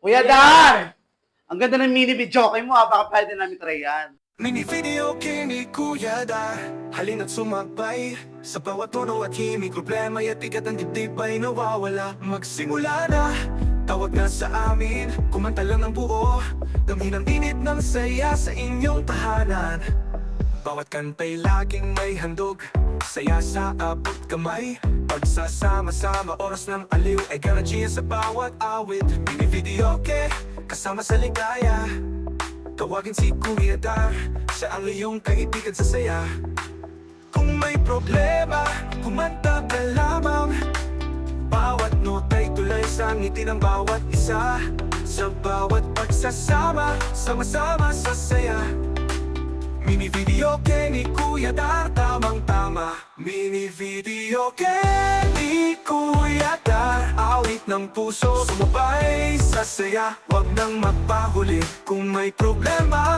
Kuya Dar! Ang ganda ng mini video mo baka pwede namin try yan. Mini video kini Kuya Dar, halina't sumabay sa bawat tono at himig, problema at ikat ng dibdib ay nawawala. Magsimula na, tawag na sa amin, kumanta lang ng buo, damhin ang init ng saya sa inyong tahanan. Bawat kanta'y laging may handog, saya sa abot kamay. Pagsasama-sama, oras ng aliw ay garantiya sa bawat awit. Mini video kasama sa ligaya, tawagin si Kuya Dar, siya ang iyong kaibigan sa saya. Kung may problema, kumanta ka lamang, bawat nota'y tulay sa ngiti ng bawat isa. Sa bawat pagsasama, sama-sama sa saya. Mini video ni Kuya Dar, tamang-tama. Mini video ni Kuya Dar, awit ng puso, sumabay sa saya. Huwag nang magpahuli, kung may problema,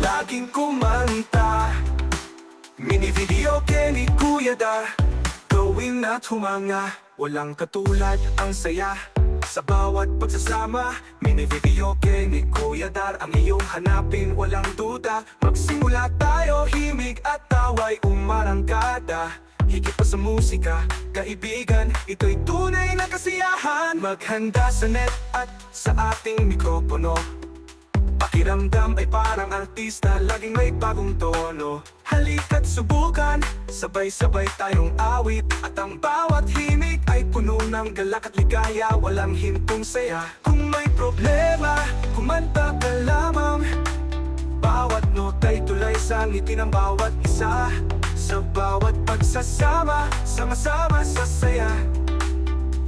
laging kumanta. Mini video ni Kuya Dar, gawin at humanga, walang katulad ang saya. Sa bawat pagsasama, mini video ni Kuya Dar, ang iyong hanapin, walang duda. Magsimula tayo, himig at tawa'y umarangkada. Higit pa sa musika, kaibigan, ito'y tunay na kasiyahan. Maghanda sa net at sa ating mikropono, pakiramdam ay parang artista, laging may bagong tono. Halika't subukan, sabay-sabay tayong awit, at ang bawat himig ay puno ng galak at ligaya, walang hintong saya. Kung may problema, kumanta ka lamang, bawat nota'y tulay sa ngiti ng bawat isa. Sa bawat pagsasama, sama-sama sa saya.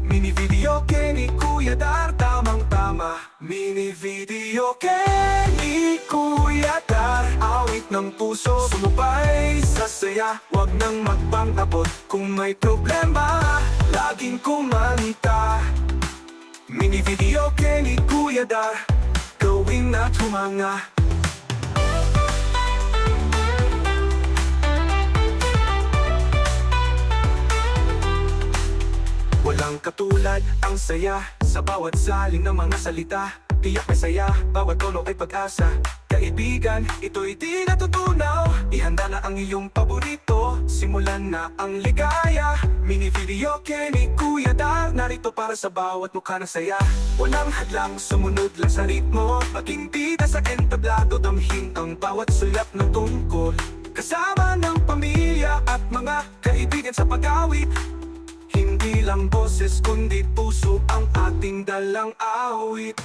Mini video ni Kuya Dar, tamang-tama. Mini video ni Kuya Dar, awit ng puso, sumubay sa saya. Huwag nang magpang-abot, kung may problema, laging kumanta. Mini video ni Kuya Dar, gawin at humanga. Walang katulad ang saya, sa bawat saling ng mga salita. Tiyak may saya, bawat tono ay pag-asa. Kaibigan, ito'y di natutunaw, ihanda na ang iyong paborito, simulan na ang ligaya. Mini video ni Kuya Dar, narito para sa bawat mukha ng saya. Walang hadlang, sumunod lang sa ritmo, maging bida sa entablado, damhin ang bawat sulap ng tungkol. Kasama ng pamilya at mga kaibigan sa pag-awit. Hindi lang boses kundi puso ang ating dalang awit.